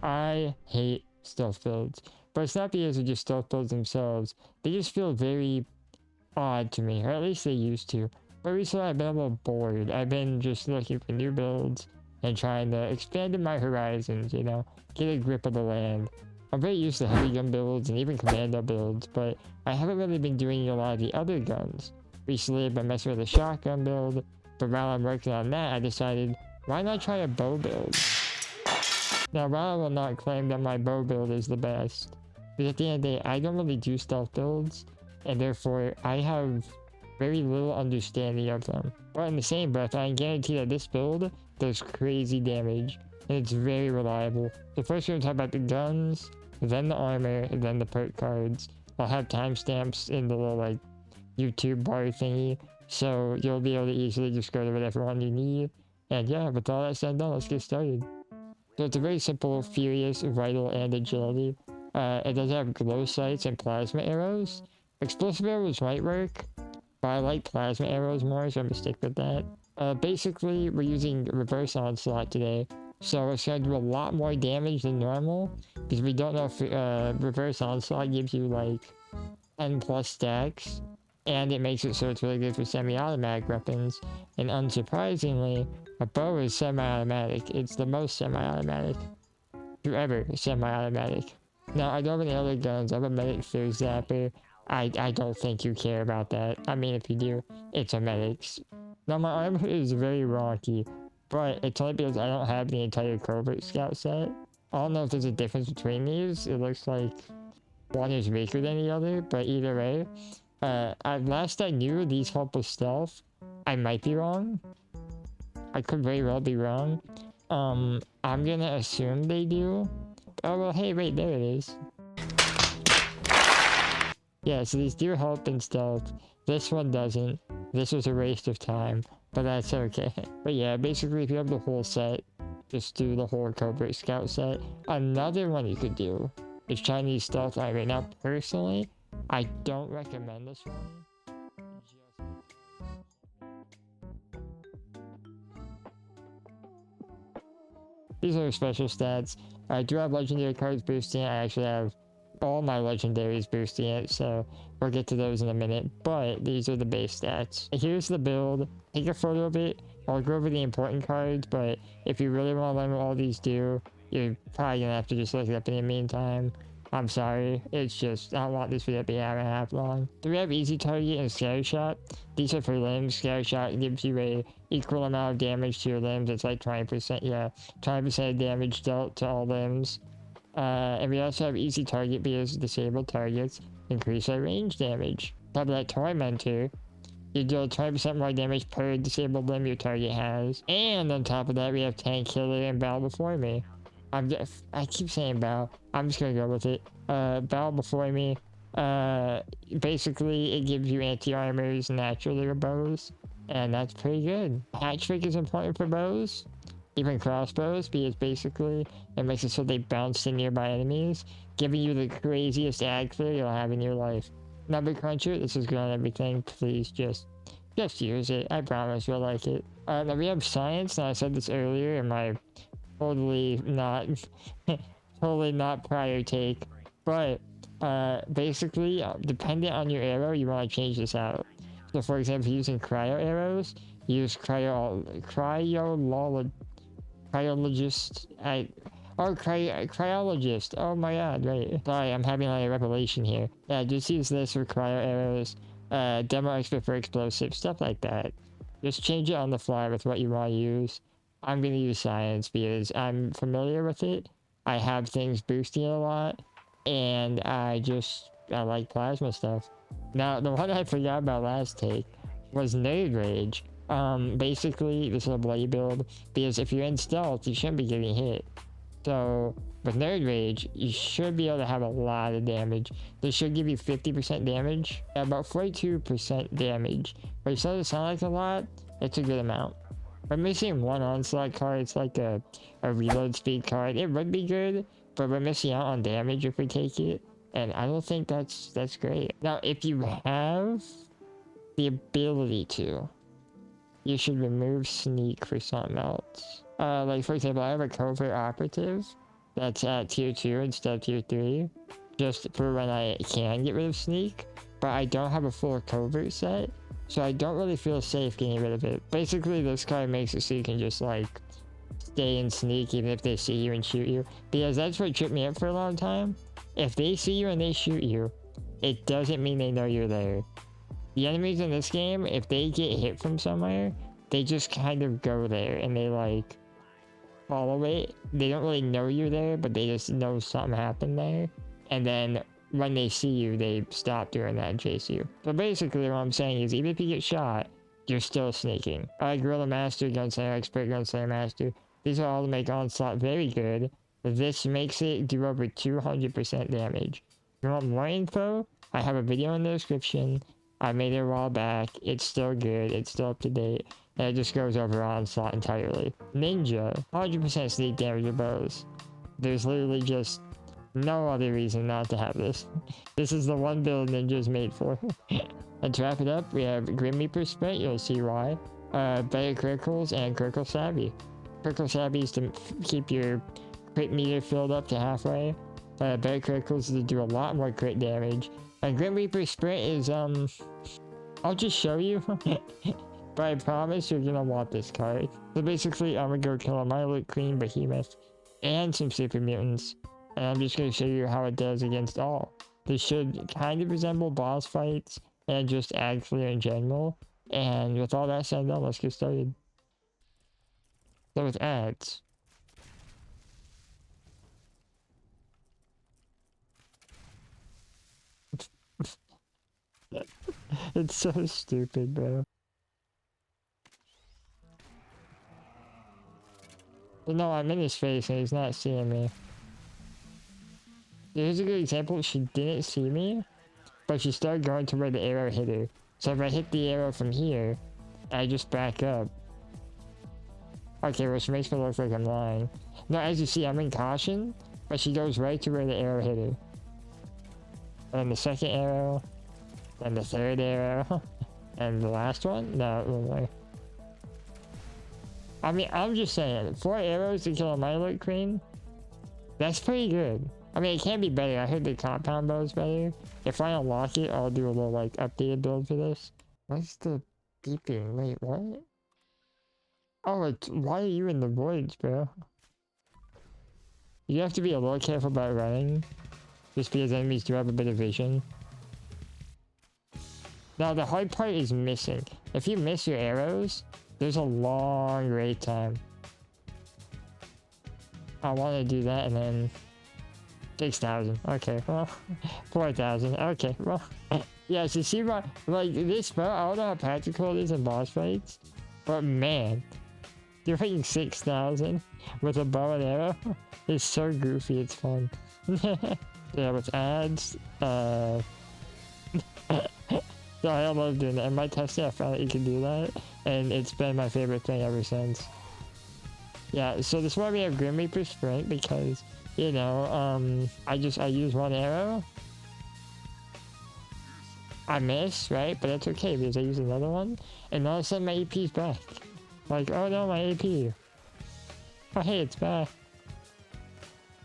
I hate stealth builds. But it's not because of just stealth builds themselves. They just feel very odd to me, or at least they used to. But recently I've been a little bored. I've been just looking for new builds and trying to expand my horizons, you know, get a grip of the land. I'm very used to heavy gun builds and even commando builds, but I haven't really been doing a lot of the other guns. Recently I've been messing with a shotgun build, but while I'm working on that I decided, why not try a bow build? Now while I will not claim that my bow build is the best, because at the end of the day I don't really do stealth builds, and therefore I have very little understanding of them. But in the same breath, I can guarantee that this build does crazy damage, and it's very reliable. So first we're going to talk about the guns, then the armor, and then the perk cards. I'll have timestamps in the little like YouTube bar thingy, so you'll be able to easily just go to whatever one you need. And yeah, with all that said and done, let's get started. So it's a very simple, furious, vital, and agility. It does have glow sights and plasma arrows. Explosive arrows might work, but I like plasma arrows more, so I'm gonna stick with that. Basically, we're using reverse onslaught today, so it's gonna do a lot more damage than normal, because we don't know if reverse onslaught gives you like 10 plus stacks, and it makes it so it's really good for semi-automatic weapons, and unsurprisingly, a bow is semi-automatic. It's the most semi-automatic to ever semi-automatic. Now, I don't have any other guns. I have a medic fear zapper. I don't think you care about that. I mean, if you do, it's a medic's. Now, my armor is very rocky, but it's only because I don't have the entire covert scout set. I don't know if there's a difference between these. It looks like one is weaker than the other, but either way, last I knew, these help with stealth. I might be wrong. I could very well be wrong. I'm gonna assume they do. Oh well, hey, wait, there it is. Yeah, so these do help in stealth. This one doesn't. This was a waste of time, but that's okay. But yeah, basically, if you have the whole set, just do the whole covert scout set. Another one you could do is Chinese stealth armor. Now, personally, I don't recommend this one. These are special stats. I do have legendary cards boosting it. I actually have all my legendaries boosting it, so we'll get to those in a minute. But these are the base stats. Here's the build. Take a photo of it. I'll go over the important cards, but if you really want to learn what all these do, you're probably gonna have to just look it up in the meantime. I'm sorry, it's just, I don't want this video to be an hour and a half long. So we have easy target and scatter shot. These are for limbs. Scatter shot gives you a equal amount of damage to your limbs. It's like 20%, yeah, 20% damage dealt to all limbs. And we also have easy target because disabled targets increase our range damage. Top of that, tormentor, you deal 20% more damage per disabled limb your target has. And on top of that, we have tank killer and bow before me. I keep saying bow. I'm just gonna go with it. Bow before me. Basically, it gives you anti-armors naturally with bows, and that's pretty good. Hatch trick is important for bows, even crossbows, because basically it makes it so they bounce to nearby enemies, giving you the craziest ag clear you'll have in your life. Number cruncher, this is good on everything. Please just use it. I promise you'll like it. Now we have science. Now I said this earlier in my totally not prior take, but basically dependent on your arrow you want to change this out. So for example, using cryo arrows, use cryologist. Cryologist. Oh my god, right. Sorry, I'm having like a revelation here. Yeah, just use this for cryo arrows, demo expert for explosives, stuff like that. Just change it on the fly with what you want to use. I'm gonna use science because I'm familiar with it. I have things boosting it a lot, and I like plasma stuff. Now, the one I forgot about last take was Nerd Rage. Basically, this is a bloody build, because if you're in stealth, you shouldn't be getting hit. So, with Nerd Rage, you should be able to have a lot of damage. This should give you 50% damage, about 42% damage. But it doesn't sound like a lot, it's a good amount. We're missing one onslaught card. It's like a reload speed card. It would be good, but we're missing out on damage if we take it, and I don't think that's great. Now, if you have the ability to, you should remove sneak for something else. Like for example, I have a covert operative, that's at tier 2 instead of tier 3, just for when I can get rid of sneak, but I don't have a full covert set, so I don't really feel safe getting rid of it. Basically, this card makes it so you can just like stay and sneak even if they see you and shoot you, because that's what tripped me up for a long time. If they see you and they shoot you, it doesn't mean they know you're there. The enemies in this game, if they get hit from somewhere, they just kind of go there and they like follow it. They don't really know you're there, but they just know something happened there. And then when they see you, they stop doing that and chase you. So basically what I'm saying is, even if you get shot, you're still sneaking. Gorilla Master, Gunslinger Expert, Gunslinger Master. These are all to make Onslaught very good. This makes it do over 200% damage. If you want more info, I have a video in the description. I made it a while back. It's still good. It's still up to date. And it just goes over Onslaught entirely. Ninja, 100% sneak damage with bows. There's literally just no other reason not to have this. This is the one build Ninja's made for. And to wrap it up, we have Grim Reaper Sprint, you'll see why. Better criticals and critical savvy. Critical savvy is to keep your crit meter filled up to halfway. Better criticals is to do a lot more crit damage. And Grim Reaper Sprint is, I'll just show you. But I promise you're gonna want this card. So basically, I'm gonna go kill a Milo Queen Behemoth and some super mutants. And I'm just gonna show you how it does against all. This should kind of resemble boss fights and just ad clear in general. And with all that said and done, let's get started. So with ads. It's so stupid, bro. But no, I'm in his face and he's not seeing me. Here's a good example. She didn't see me, but she started going to where the arrow hit her. So if I hit the arrow from here, I just back up. Okay, which makes me look like I'm lying. No, as you see, I'm in caution, but she goes right to where the arrow hit her. And the second arrow, and the third arrow, and the last one? No, one more. I mean, I'm just saying, 4 arrows to kill a Milo Queen? That's pretty good. I mean, it can be better. I heard the compound bow is better. If I unlock it, I'll do a little, like, updated build for this. What's the beeping? Wait, what? Oh, why are you in the voids, bro? You have to be a little careful about running, just because enemies do have a bit of vision. Now, the hard part is missing. If you miss your arrows, there's a long raid time. I want to do that and then 6,000. Okay, well, 4,000. Okay, well, yeah. So see my like this bow. I don't know how practical it is in boss fights, but man, doing 6,000 with a bow and arrow is so goofy. It's fun. Yeah, with ads. So I love doing that. In my testing, I found that you can do that, and it's been my favorite thing ever since. Yeah, so this is why we have Grim Reaper Sprint, because, you know, I use one arrow. I miss, right? But that's okay, because I use another one, and all of a sudden my AP's back. Like, oh no, my AP. Oh hey, it's back.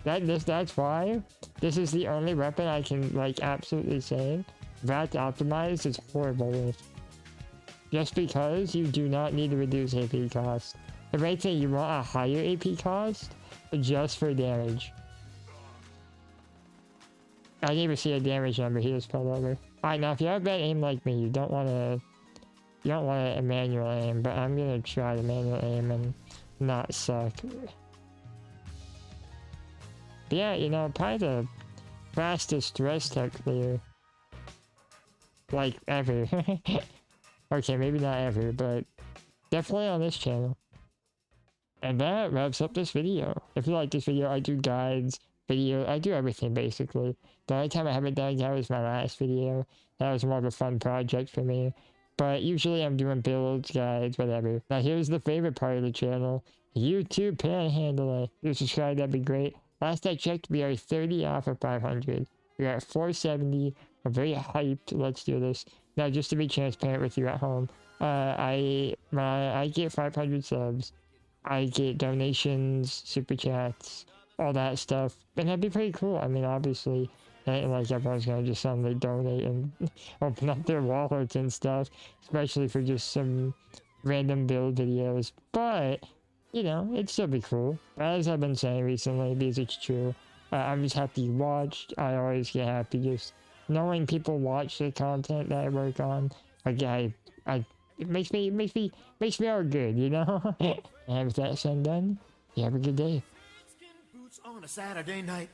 That's why this is the only weapon I can, like, absolutely say that optimized is horrible with. Just because you do not need to reduce AP cost. If anything, you want a higher AP cost just for damage. I didn't even see a damage number, he just fell over. Alright, now if you have bad aim like me, you don't want to manual aim, but I'm gonna try to manual aim and not suck. But yeah, you know, probably the fastest rest tech clear. Like, ever. Okay, maybe not ever, but definitely on this channel. And that wraps up this video. If you like this video, I do guides, I do everything basically. The only time I haven't done a guide was my last video. That was more of a fun project for me. But usually I'm doing builds, guides, whatever. Now here's the favorite part of the channel. YouTube panhandling. If you subscribe, that'd be great. Last I checked, we are 30 off of 500. We're at 470. I'm very hyped. Let's do this. Now, just to be transparent with you at home, I get 500 subs. I get donations, super chats, all that stuff. And that'd be pretty cool. I mean, obviously, it ain't like everyone's gonna just suddenly donate and open up their wallets and stuff, especially for just some random build videos. But, you know, it'd still be cool. As I've been saying recently, because it's true, I'm just happy you watched. I always get happy just knowing people watch the content that I work on. Like, it makes me all good, you know? And with that said and done, you have a good day. Boots on a Saturday night.